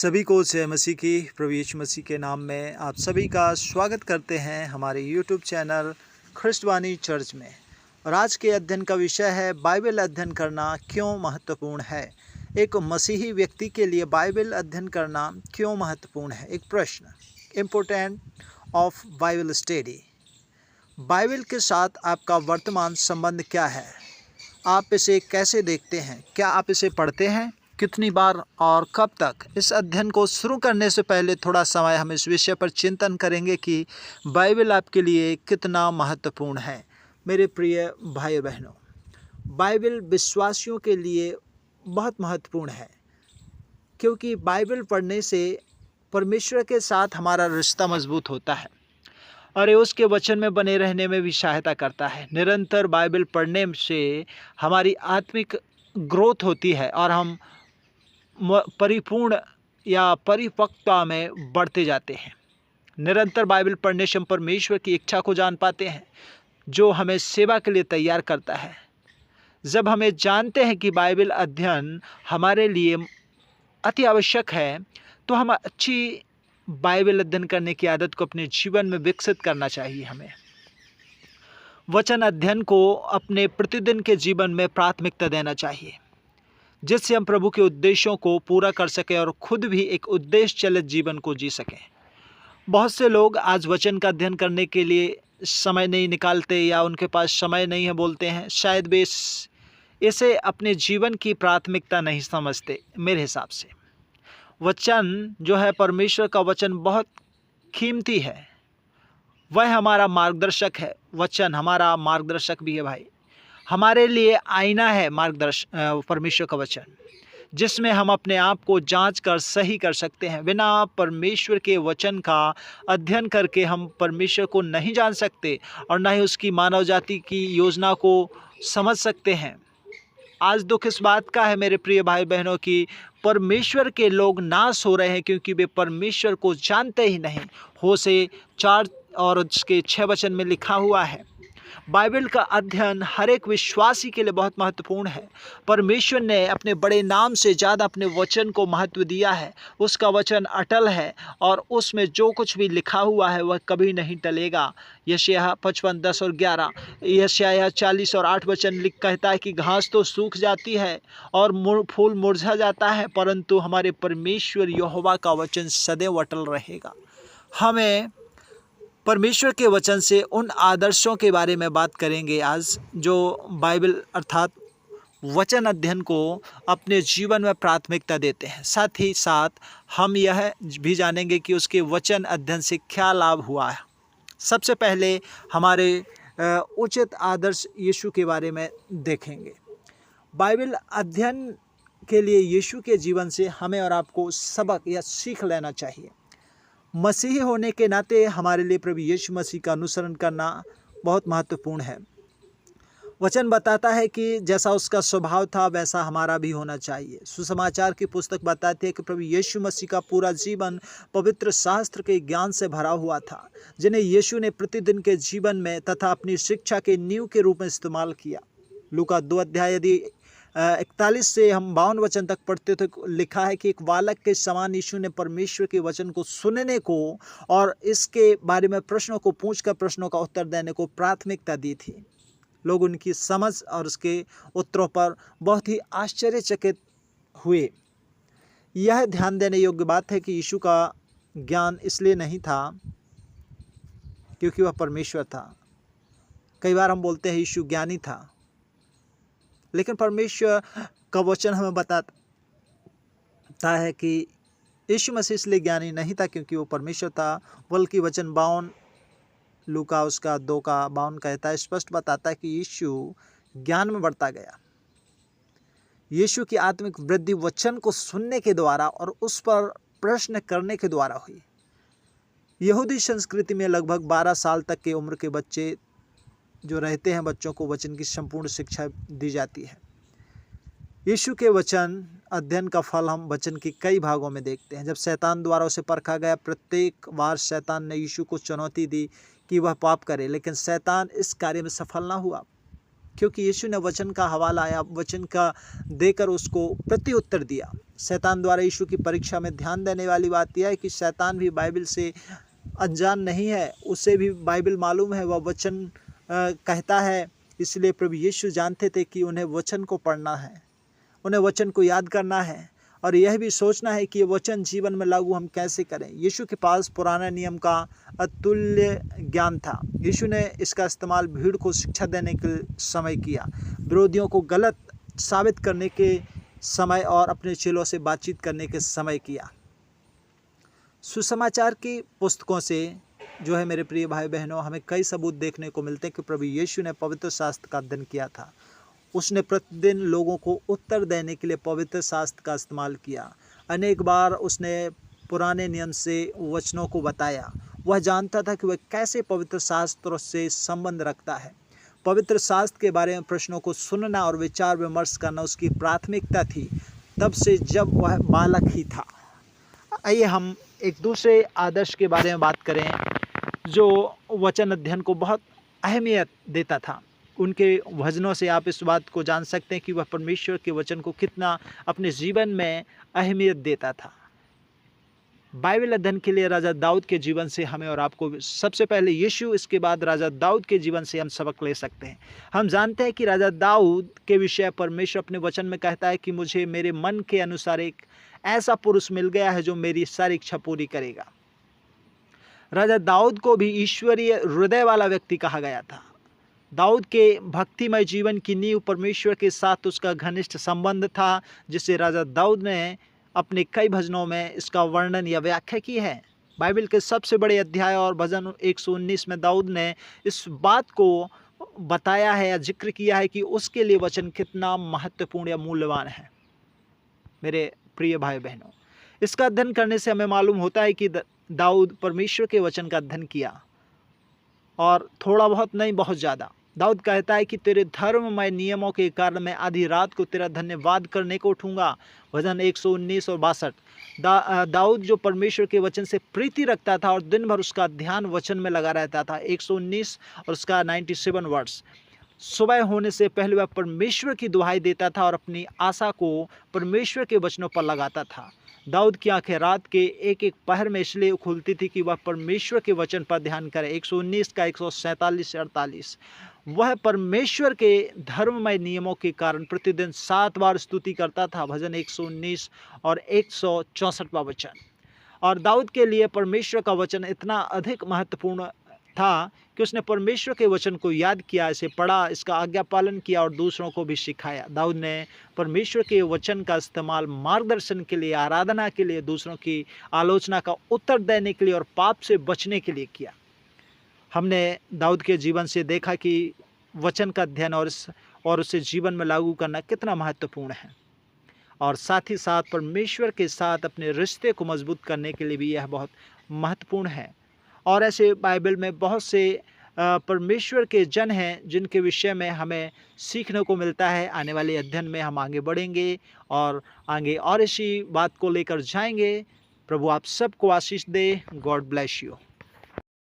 सभी को जय मसीह की। प्रभु यीशु मसीह के नाम में आप सभी का स्वागत करते हैं हमारे यूट्यूब चैनल ख्रिस्टवानी चर्च में। और आज के अध्ययन का विषय है बाइबल अध्ययन करना क्यों महत्वपूर्ण है। एक मसीही व्यक्ति के लिए बाइबल अध्ययन करना क्यों महत्वपूर्ण है। एक प्रश्न, important of Bible study. Bible के साथ आपका वर्तमान संबंध क्या है? आप इसे कैसे देखते हैं? क्या आप इसे पढ़ते हैं? कितनी बार और कब तक? इस अध्ययन को शुरू करने से पहले थोड़ा समय हम इस विषय पर चिंतन करेंगे कि बाइबल आपके लिए कितना महत्वपूर्ण है। मेरे प्रिय भाई बहनों, बाइबल विश्वासियों के लिए बहुत महत्वपूर्ण है, क्योंकि बाइबल पढ़ने से परमेश्वर के साथ हमारा रिश्ता मजबूत होता है और ये उसके वचन में बने रहने में भी सहायता करता है। निरंतर बाइबल पढ़ने से हमारी आत्मिक ग्रोथ होती है और हम परिपूर्ण या परिपक्वता में बढ़ते जाते हैं। निरंतर बाइबल पढ़ने से हम परमेश्वर की इच्छा को जान पाते हैं, जो हमें सेवा के लिए तैयार करता है। जब हमें जानते हैं कि बाइबल अध्ययन हमारे लिए अति आवश्यक है, तो हम अच्छी बाइबल अध्ययन करने की आदत को अपने जीवन में विकसित करना चाहिए। हमें वचन अध्ययन को अपने प्रतिदिन के जीवन में प्राथमिकता देना चाहिए, जिससे हम प्रभु के उद्देश्यों को पूरा कर सकें और खुद भी एक उद्देश्य चलित जीवन को जी सकें। बहुत से लोग आज वचन का अध्ययन करने के लिए समय नहीं निकालते या उनके पास समय नहीं है बोलते हैं। शायद वे इसे अपने जीवन की प्राथमिकता नहीं समझते। मेरे हिसाब से वचन जो है, परमेश्वर का वचन बहुत कीमती है। वह हमारा मार्गदर्शक है। वचन हमारा मार्गदर्शक भी है भाई। हमारे लिए आईना है परमेश्वर का वचन, जिसमें हम अपने आप को जांच कर सही कर सकते हैं। बिना परमेश्वर के वचन का अध्ययन करके हम परमेश्वर को नहीं जान सकते और न ही उसकी मानव जाति की योजना को समझ सकते हैं। आज दुख इस बात का है मेरे प्रिय भाई बहनों कि परमेश्वर के लोग नाश हो रहे हैं, क्योंकि वे परमेश्वर को जानते ही नहीं। होशे 4 और उसके 6 वचन में लिखा हुआ है, बाइबल का अध्ययन हर एक विश्वासी के लिए बहुत महत्वपूर्ण है। परमेश्वर ने अपने बड़े नाम से ज़्यादा अपने वचन को महत्व दिया है। उसका वचन अटल है और उसमें जो कुछ भी लिखा हुआ है वह कभी नहीं टलेगा। यशायाह 55 10 और 11, यशायाह 40 और 8 वचन लिख कहता है कि घास तो सूख जाती है और फूल मुरझा जाता है, परंतु हमारे परमेश्वर यहोवा का वचन सदैव अटल रहेगा। हमें परमेश्वर के वचन से उन आदर्शों के बारे में बात करेंगे आज, जो बाइबल अर्थात वचन अध्ययन को अपने जीवन में प्राथमिकता देते हैं। साथ ही साथ हम यह भी जानेंगे कि उसके वचन अध्ययन से क्या लाभ हुआ है। सबसे पहले हमारे उचित आदर्श यीशु के बारे में देखेंगे। बाइबल अध्ययन के लिए यीशु के जीवन से हमें और आपको सबक या सीख लेना चाहिए। मसीही होने के नाते हमारे लिए प्रभु यीशु मसीह का अनुसरण करना बहुत महत्वपूर्ण है। वचन बताता है कि जैसा उसका स्वभाव था वैसा हमारा भी होना चाहिए। सुसमाचार की पुस्तक बताती है कि प्रभु यीशु मसीह का पूरा जीवन पवित्र शास्त्र के ज्ञान से भरा हुआ था, जिन्हें यीशु ने प्रतिदिन के जीवन में तथा अपनी शिक्षा के नींव के रूप में इस्तेमाल किया। लूका 2 अध्याय यदि 41 से हम 52 वचन तक पढ़ते तो लिखा है कि एक बालक के समान यीशु ने परमेश्वर के वचन को सुनने को और इसके बारे में प्रश्नों को पूछकर प्रश्नों का उत्तर देने को प्राथमिकता दी थी। लोग उनकी समझ और उसके उत्तरों पर बहुत ही आश्चर्यचकित हुए। यह ध्यान देने योग्य बात है कि यीशु का ज्ञान इसलिए नहीं था क्योंकि वह परमेश्वर था। कई बार हम बोलते हैं यीशु ज्ञानी था, लेकिन परमेश्वर का वचन हमें बताता है कि यीशु मसीह इसलिए ज्ञानी नहीं था क्योंकि वो परमेश्वर था, बल्कि वचन 52 लूका उसका 2 का 52 कहता है, स्पष्ट बताता है कि यीशु ज्ञान में बढ़ता गया। यीशु की आत्मिक वृद्धि वचन को सुनने के द्वारा और उस पर प्रश्न करने के द्वारा हुई। यहूदी संस्कृति में लगभग 12 साल तक की उम्र के बच्चे जो रहते हैं, बच्चों को वचन की संपूर्ण शिक्षा दी जाती है। यीशु के वचन अध्ययन का फल हम वचन के कई भागों में देखते हैं। जब शैतान द्वारा उसे परखा गया, प्रत्येक बार शैतान ने यीशु को चुनौती दी कि वह पाप करे, लेकिन शैतान इस कार्य में सफल ना हुआ। क्योंकि यीशु ने वचन का हवाला या वचन का देकर उसको प्रत्युत्तर दिया। शैतान द्वारा यीशु की परीक्षा में ध्यान देने वाली बात यह है कि शैतान भी बाइबल से अनजान नहीं है, उसे भी बाइबल मालूम है, वह वचन कहता है। इसलिए प्रभु यीशु जानते थे कि उन्हें वचन को पढ़ना है, उन्हें वचन को याद करना है और यह भी सोचना है कि ये वचन जीवन में लागू हम कैसे करें। यीशु के पास पुराने नियम का अतुल्य ज्ञान था। यीशु ने इसका इस्तेमाल भीड़ को शिक्षा देने के समय किया, विरोधियों को गलत साबित करने के समय और अपने चेलों से बातचीत करने के समय किया। सुसमाचार की पुस्तकों से जो है मेरे प्रिय भाई बहनों, हमें कई सबूत देखने को मिलते हैं कि प्रभु यीशु ने पवित्र शास्त्र का अध्ययन किया था। उसने प्रतिदिन लोगों को उत्तर देने के लिए पवित्र शास्त्र का इस्तेमाल किया। अनेक बार उसने पुराने नियम से वचनों को बताया। वह जानता था कि वह कैसे पवित्र शास्त्र से संबंध रखता है। पवित्र शास्त्र के बारे में प्रश्नों को सुनना और विचार विमर्श करना उसकी प्राथमिकता थी, तब से जब वह बालक ही था। आइए हम एक दूसरे आदर्श के बारे में बात करें जो वचन अध्ययन को बहुत अहमियत देता था। उनके भजनों से आप इस बात को जान सकते हैं कि वह परमेश्वर के वचन को कितना अपने जीवन में अहमियत देता था। बाइबल अध्ययन के लिए राजा दाऊद के जीवन से हमें और आपको सबसे पहले यीशु, इसके बाद राजा दाऊद के जीवन से हम सबक ले सकते हैं। हम जानते हैं कि राजा दाऊद के विषय परमेश्वर अपने वचन में कहता है कि मुझे मेरे मन के अनुसार एक ऐसा पुरुष मिल गया है जो मेरी सारी इच्छा पूरी करेगा। राजा दाऊद को भी ईश्वरीय हृदय वाला व्यक्ति कहा गया था। दाऊद के भक्तिमय जीवन की नींव परमेश्वर के साथ उसका घनिष्ठ संबंध था, जिसे राजा दाऊद ने अपने कई भजनों में इसका वर्णन या व्याख्या की है। बाइबल के सबसे बड़े अध्याय और भजन 119 में दाऊद ने इस बात को बताया है या जिक्र किया है कि उसके लिए वचन कितना महत्वपूर्ण या मूल्यवान है। मेरे प्रिय भाई बहनों, इसका अध्ययन करने से हमें मालूम होता है कि दाऊद परमेश्वर के वचन का अध्ययन किया, और थोड़ा बहुत नहीं, बहुत ज़्यादा। दाऊद कहता है कि तेरे धर्ममय नियमों के कारण मैं आधी रात को तेरा धन्यवाद करने को उठूंगा। भजन 119 और 62। दाऊद जो परमेश्वर के वचन से प्रीति रखता था और दिन भर उसका ध्यान वचन में लगा रहता था। 119 और उसका 97 वर्ष। सुबह होने से पहले वह परमेश्वर की दुहाई देता था और अपनी आशा को परमेश्वर के वचनों पर लगाता था। दाऊद की आंखें रात के एक एक पहर में इसलिए खुलती थी कि वह परमेश्वर के वचन पर ध्यान करे। 119 का 147 से 48। वह परमेश्वर के धर्ममय नियमों के कारण प्रतिदिन 7 बार स्तुति करता था। भजन 119 और 164वां वचन। और दाऊद के लिए परमेश्वर का वचन इतना अधिक महत्वपूर्ण था कि उसने परमेश्वर के वचन को याद किया, इसे पढ़ा, इसका आज्ञा पालन किया और दूसरों को भी सिखाया। दाऊद ने परमेश्वर के वचन का इस्तेमाल मार्गदर्शन के लिए, आराधना के लिए, दूसरों की आलोचना का उत्तर देने के लिए और पाप से बचने के लिए किया। हमने दाऊद के जीवन से देखा कि वचन का अध्ययन और उसे जीवन में लागू करना कितना महत्वपूर्ण है, और साथ ही साथ परमेश्वर के साथ अपने रिश्ते को मजबूत करने के लिए भी यह बहुत महत्वपूर्ण है। और ऐसे बाइबल में बहुत से परमेश्वर के जन हैं जिनके विषय में हमें सीखने को मिलता है। आने वाले अध्ययन में हम आगे बढ़ेंगे और आगे और इसी बात को लेकर जाएंगे। प्रभु आप सबको आशीष दे। God bless you.